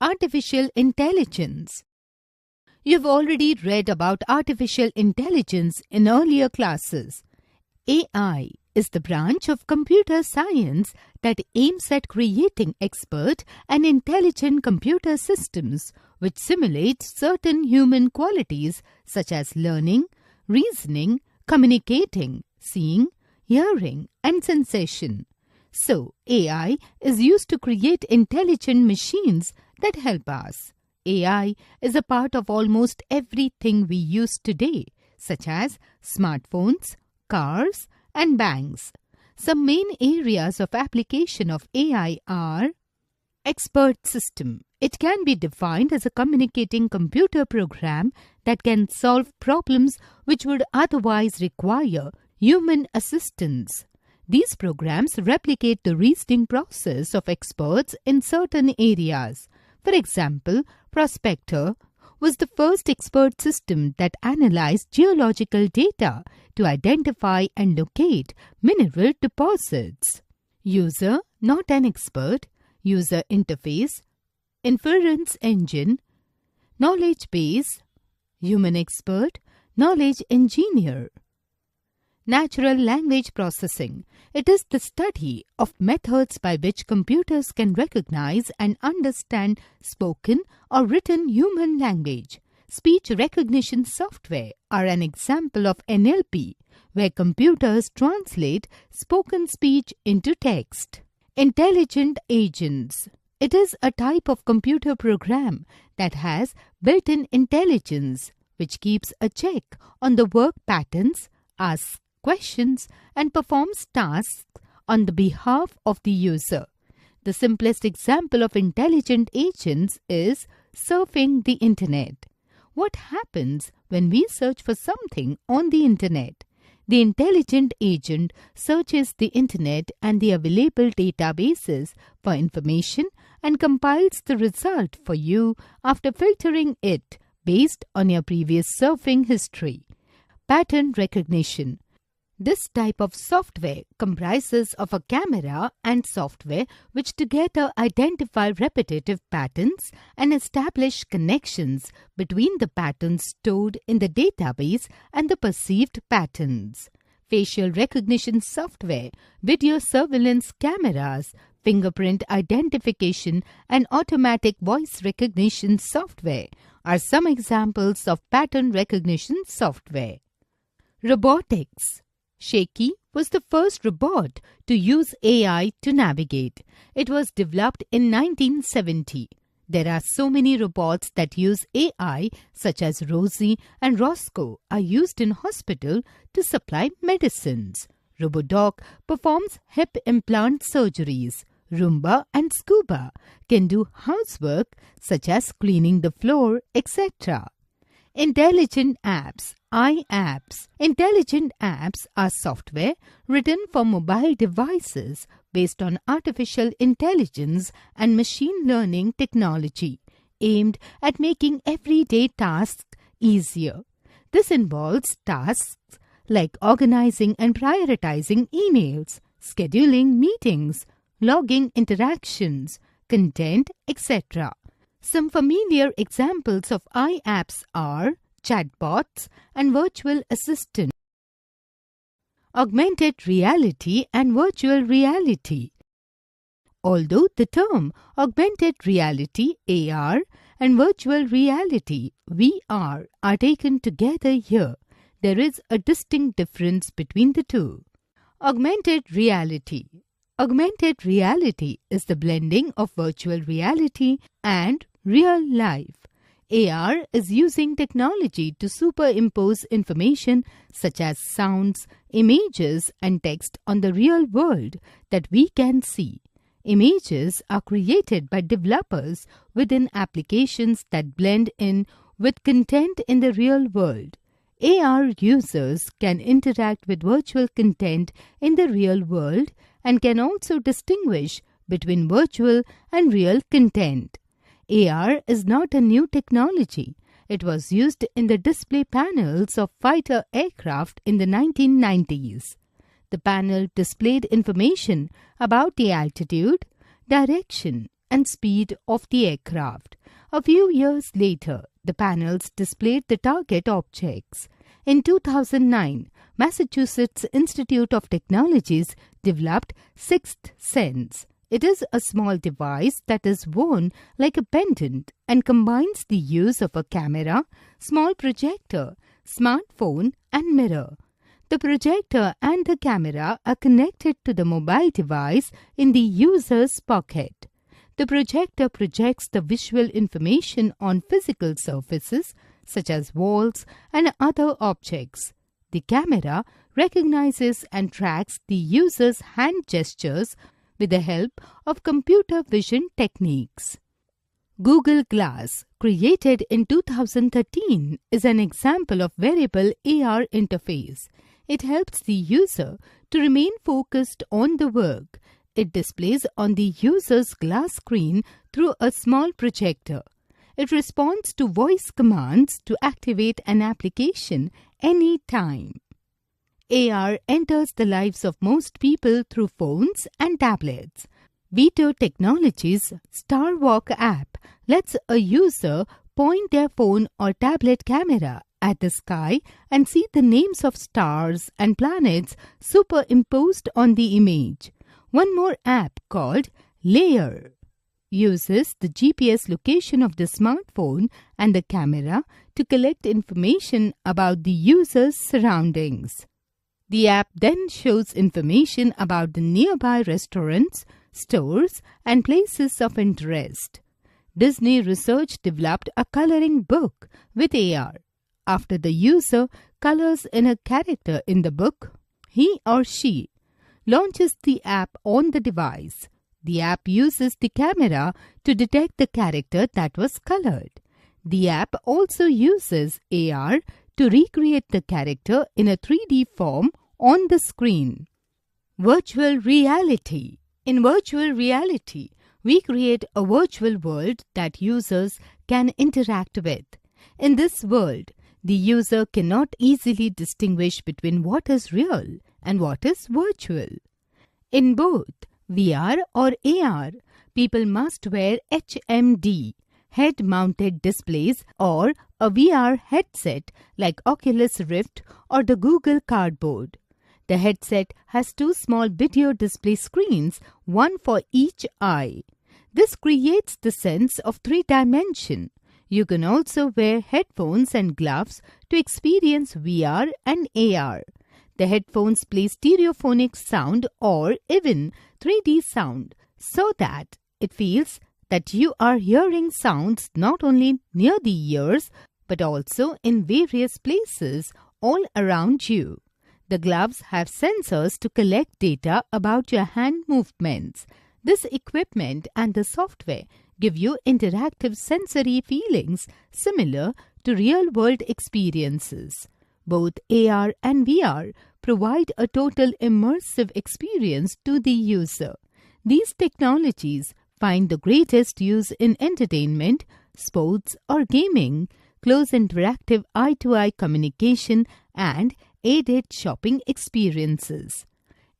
Artificial intelligence. You've already read about artificial intelligence in earlier classes. AI is the branch of computer science that aims at creating expert and intelligent computer systems which simulate certain human qualities such as learning, reasoning, communicating, seeing, hearing, and sensation. So, AI is used to create intelligent machines that help us. AI is a part of almost everything we use today, such as smartphones, cars, and banks. Some main areas of application of AI are expert system. It can be defined as a communicating computer program that can solve problems which would otherwise require human assistance. These programs replicate the reasoning process of experts in certain areas. For example, Prospector was the first expert system that analyzed geological data to identify and locate mineral deposits. User, not an expert, user interface, inference engine, knowledge base, human expert, knowledge engineer. Natural language processing. It is the study of methods by which computers can recognize and understand spoken or written human language. Speech recognition software are an example of NLP, where computers translate spoken speech into text. Intelligent agents. It is a type of computer program that has built-in intelligence, which keeps a check on the work patterns, asks questions, and performs tasks on the behalf of the user. The simplest example of intelligent agents is surfing the internet. What happens when we search for something on the internet? The intelligent agent searches the internet and the available databases for information and compiles the result for you after filtering it based on your previous surfing history. Pattern recognition. This type of software comprises of a camera and software which together identify repetitive patterns and establish connections between the patterns stored in the database and the perceived patterns. Facial recognition software, video surveillance cameras, fingerprint identification, and automatic voice recognition software are some examples of pattern recognition software. Robotics. Shaky was the first robot to use AI to navigate. It was developed in 1970. There are so many robots that use AI, such as Rosie and Roscoe, are used in hospital to supply medicines. Robodoc performs hip implant surgeries. Roomba and Scuba can do housework such as cleaning the floor, etc. Intelligent apps, iApps. Intelligent apps are software written for mobile devices based on artificial intelligence and machine learning technology, aimed at making everyday tasks easier. This involves tasks like organizing and prioritizing emails, scheduling meetings, logging interactions, content, etc. Some familiar examples of iApps are chatbots and virtual assistants. Augmented reality and virtual reality. Although the term augmented reality (AR) and virtual reality (VR) are taken together here, there is a distinct difference between the two. Augmented reality. Augmented reality is the blending of virtual reality and real life. AR is using technology to superimpose information such as sounds, images, and text on the real world that we can see. Images are created by developers within applications that blend in with content in the real world. AR users can interact with virtual content in the real world and can also distinguish between virtual and real content. AR is not a new technology. It was used in the display panels of fighter aircraft in the 1990s. The panel displayed information about the altitude, direction, and speed of the aircraft. A few years later, the panels displayed the target objects. In 2009, Massachusetts Institute of Technologies developed Sixth Sense. It is a small device that is worn like a pendant and combines the use of a camera, small projector, smartphone, and mirror. The projector and the camera are connected to the mobile device in the user's pocket. The projector projects the visual information on physical surfaces such as walls and other objects. The camera recognizes and tracks the user's hand gestures with the help of computer vision techniques. Google Glass, created in 2013, is an example of wearable AR interface. It helps the user to remain focused on the work. It displays on the user's glass screen through a small projector. It responds to voice commands to activate an application anytime. AR enters the lives of most people through phones and tablets. Vito Technologies' Star Walk app lets a user point their phone or tablet camera at the sky and see the names of stars and planets superimposed on the image. One more app called Layer uses the GPS location of the smartphone and the camera to collect information about the user's surroundings. The app then shows information about the nearby restaurants, stores, and places of interest. Disney Research developed a coloring book with AR. After the user colors in a character in the book, he or she launches the app on the device. The app uses the camera to detect the character that was colored. The app also uses AR to recreate the character in a 3D form on the screen. Virtual reality. In virtual reality, we create a virtual world that users can interact with. In this world, the user cannot easily distinguish between what is real and what is virtual. In both VR or AR, people must wear HMD, head-mounted displays, or a VR headset like Oculus Rift or the Google Cardboard. The headset has two small video display screens, one for each eye. This creates the sense of three-dimension. You can also wear headphones and gloves to experience VR and AR. The headphones play stereophonic sound or even 3D sound so that it feels that you are hearing sounds not only near the ears but also in various places all around you. The gloves have sensors to collect data about your hand movements. This equipment and the software give you interactive sensory feelings similar to real-world experiences. Both AR and VR provide a total immersive experience to the user. These technologies find the greatest use in entertainment, sports, or gaming, close interactive eye-to-eye communication, and aided shopping experiences.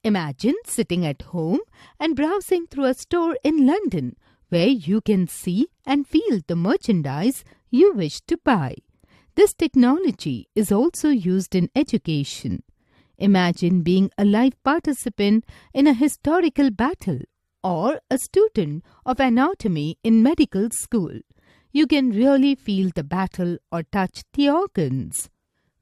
Imagine sitting at home and browsing through a store in London where you can see and feel the merchandise you wish to buy. This technology is also used in education. Imagine being a live participant in a historical battle or a student of anatomy in medical school. You can really feel the battle or touch the organs.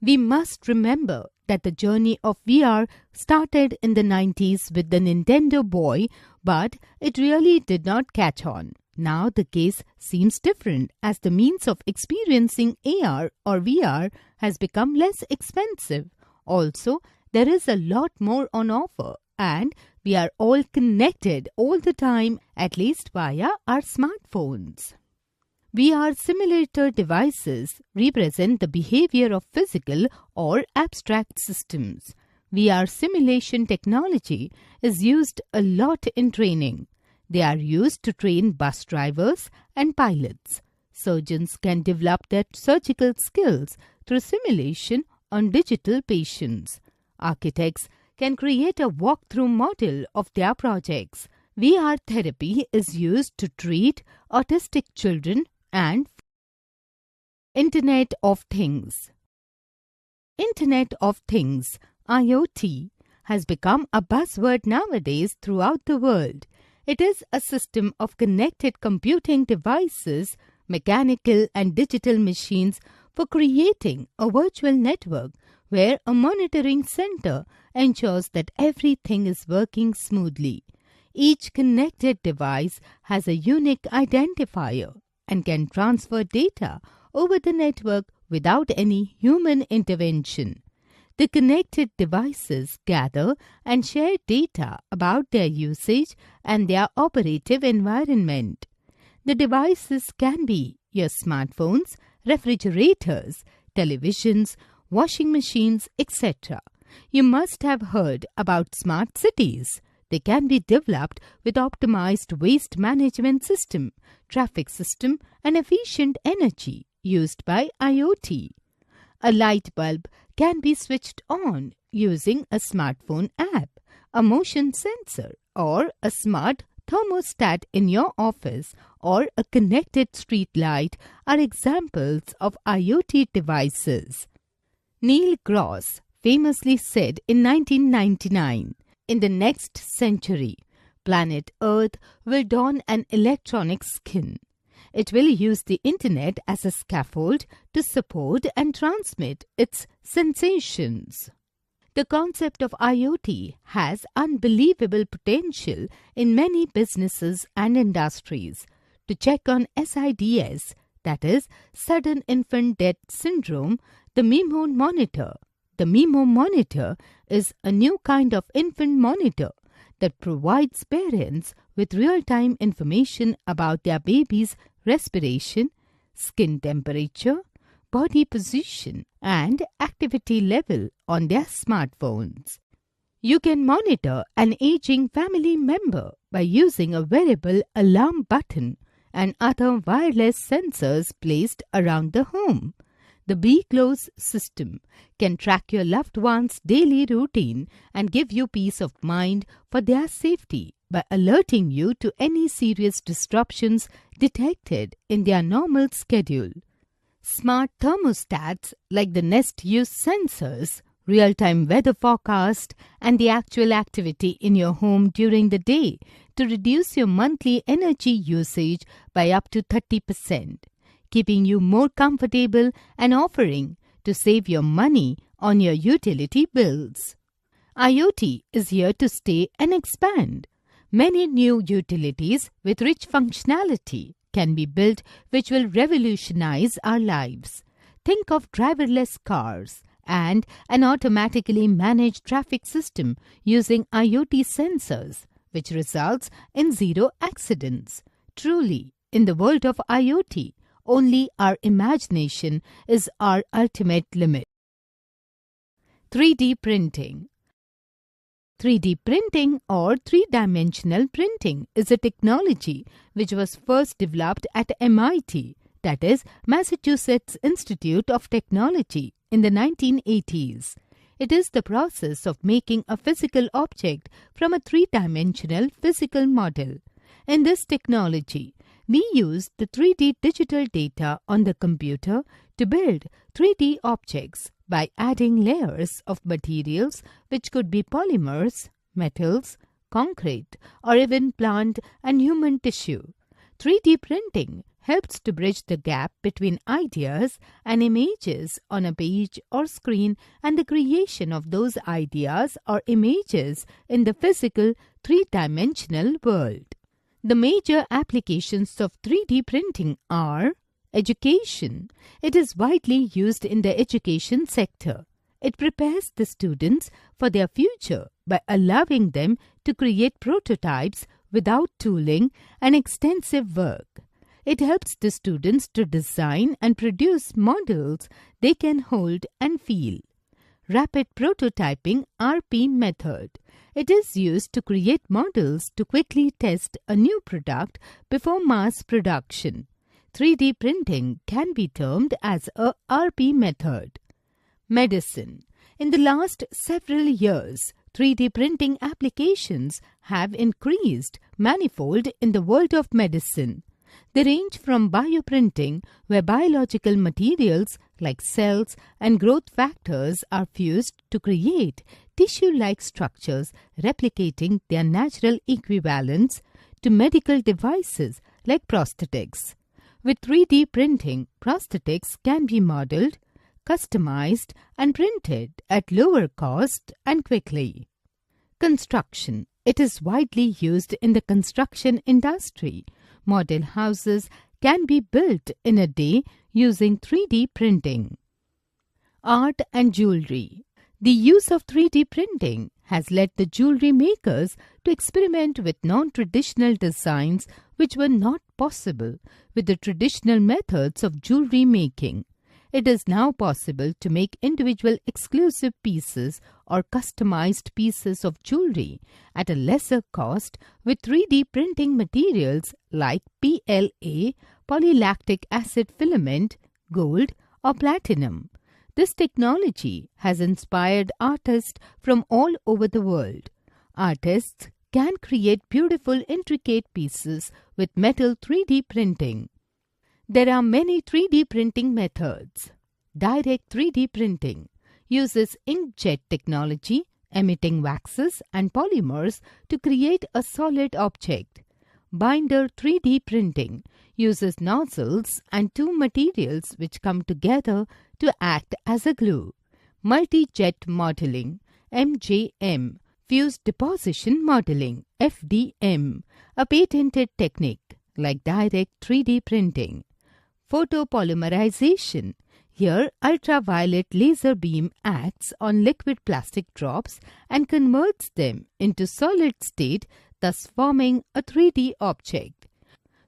We must remember that the journey of VR started in the 90s with the Nintendo Boy, but it really did not catch on. Now the case seems different as the means of experiencing AR or VR has become less expensive. Also, there is a lot more on offer and we are all connected all the time, at least via our smartphones. VR simulator devices represent the behavior of physical or abstract systems. VR simulation technology is used a lot in training. They are used to train bus drivers and pilots. Surgeons can develop their surgical skills through simulation on digital patients. Architects can create a walkthrough model of their projects. VR therapy is used to treat autistic children and Internet of Things. Internet of Things, IoT, has become a buzzword nowadays throughout the world. It is a system of connected computing devices, mechanical and digital machines for creating a virtual network where a monitoring center ensures that everything is working smoothly. Each connected device has a unique identifier and can transfer data over the network without any human intervention. The connected devices gather and share data about their usage and their operative environment. The devices can be your smartphones, refrigerators, televisions, washing machines, etc. You must have heard about smart cities. They can be developed with optimized waste management system, traffic system, and efficient energy used by IoT. A light bulb can be switched on using a smartphone app, a motion sensor, or a smart thermostat in your office, or a connected street light are examples of IoT devices. Neil Gross famously said in 1999, "In the next century, planet Earth will don an electronic skin. It will use the internet as a scaffold to support and transmit its sensations." The concept of IoT has unbelievable potential in many businesses and industries. To check on SIDS, that is, Sudden Infant Death Syndrome, the MIMO monitor. The MIMO monitor is a new kind of infant monitor that provides parents with real-time information about their baby's respiration, skin temperature, body position, and activity level on their smartphones. You can monitor an aging family member by using a wearable alarm button and other wireless sensors placed around the home. The Be Close system can track your loved one's daily routine and give you peace of mind for their safety by alerting you to any serious disruptions detected in their normal schedule. Smart thermostats like the Nest Use sensors, real-time weather forecast, and the actual activity in your home during the day to reduce your monthly energy usage by up to 30%, keeping you more comfortable and offering to save your money on your utility bills. IoT is here to stay and expand. Many new utilities with rich functionality can be built which will revolutionize our lives. Think of driverless cars and an automatically managed traffic system using IoT sensors, which results in zero accidents. Truly, in the world of IoT, only our imagination is our ultimate limit. 3D printing. 3D printing or three-dimensional printing is a technology which was first developed at MIT, that is, Massachusetts Institute of Technology, in the 1980s. It is the process of making a physical object from a three-dimensional physical model. In this technology, we use the 3D digital data on the computer to build 3D objects by adding layers of materials which could be polymers, metals, concrete, or even plant and human tissue. 3D printing helps to bridge the gap between ideas and images on a page or screen and the creation of those ideas or images in the physical three-dimensional world. The major applications of 3D printing are education. It is widely used in the education sector. It prepares the students for their future by allowing them to create prototypes without tooling and extensive work. It helps the students to design and produce models they can hold and feel. Rapid prototyping (RP) method. It is used to create models to quickly test a new product before mass production. 3D printing can be termed as a RP method. Medicine. In the last several years, 3D printing applications have increased manifold in the world of medicine. They range from bioprinting, where biological materials like cells and growth factors are fused to create tissue-like structures replicating their natural equivalents, to medical devices like prosthetics. With 3D printing, prosthetics can be modeled, customized and printed at lower cost and quickly. Construction. It is widely used in the construction industry. Model houses can be built in a day using 3D printing. Art and jewelry. The use of 3D printing has led the jewelry makers to experiment with non-traditional designs which were not possible with the traditional methods of jewelry making. It is now possible to make individual exclusive pieces or customized pieces of jewelry at a lesser cost with 3D printing materials like PLA, polylactic acid filament, gold or platinum. This technology has inspired artists from all over the world. Artists can create beautiful, intricate pieces with metal 3D printing. There are many 3D printing methods. Direct 3D printing uses inkjet technology, emitting waxes and polymers to create a solid object. Binder 3D printing uses nozzles and two materials which come together to act as a glue. Multi-jet modeling, MJM, fused deposition modeling, FDM, a patented technique like direct 3D printing. Photopolymerization. Here, ultraviolet laser beam acts on liquid plastic drops and converts them into solid state, thus forming a 3D object.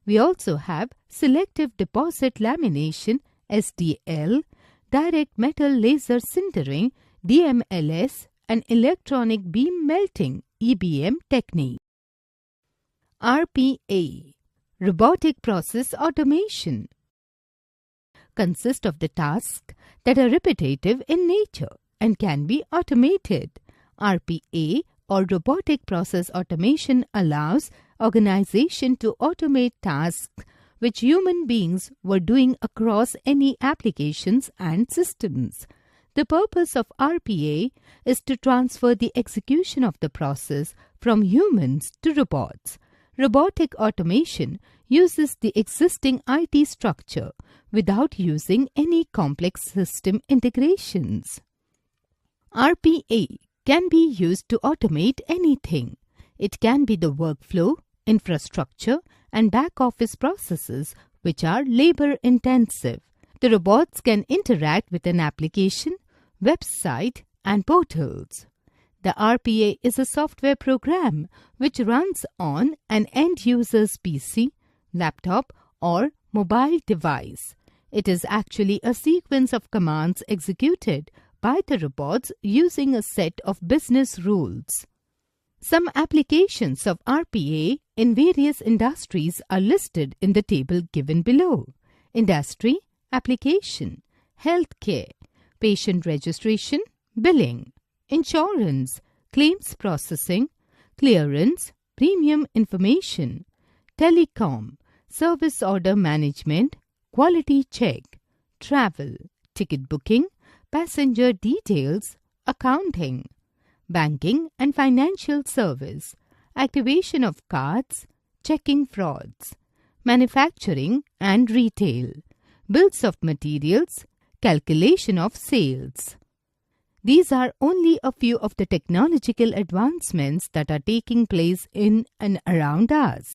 We also have selective deposit lamination, SDL, direct metal laser sintering, DMLS, and electronic beam melting, EBM technique. RPA, Robotic Process Automation, consists of the tasks that are repetitive in nature and can be automated. RPA or Robotic Process Automation allows organization to automate tasks which human beings were doing across any applications and systems. The purpose of RPA is to transfer the execution of the process from humans to robots. Robotic automation uses the existing IT structure without using any complex system integrations. RPA can be used to automate anything. It can be the workflow, infrastructure, and back-office processes which are labor-intensive. The robots can interact with an application, website, and portals. The RPA is a software program which runs on an end-user's PC, laptop, or mobile device. It is actually a sequence of commands executed by the robots using a set of business rules. Some applications of RPA in various industries are listed in the table given below. Industry, application, healthcare, patient registration, billing, insurance, claims processing, clearance, premium information, telecom, service order management, quality check, travel, ticket booking, passenger details, accounting, banking and financial service, activation of cards, checking frauds, manufacturing and retail, bills of materials, calculation of sales. These are only a few of the technological advancements that are taking place in and around us.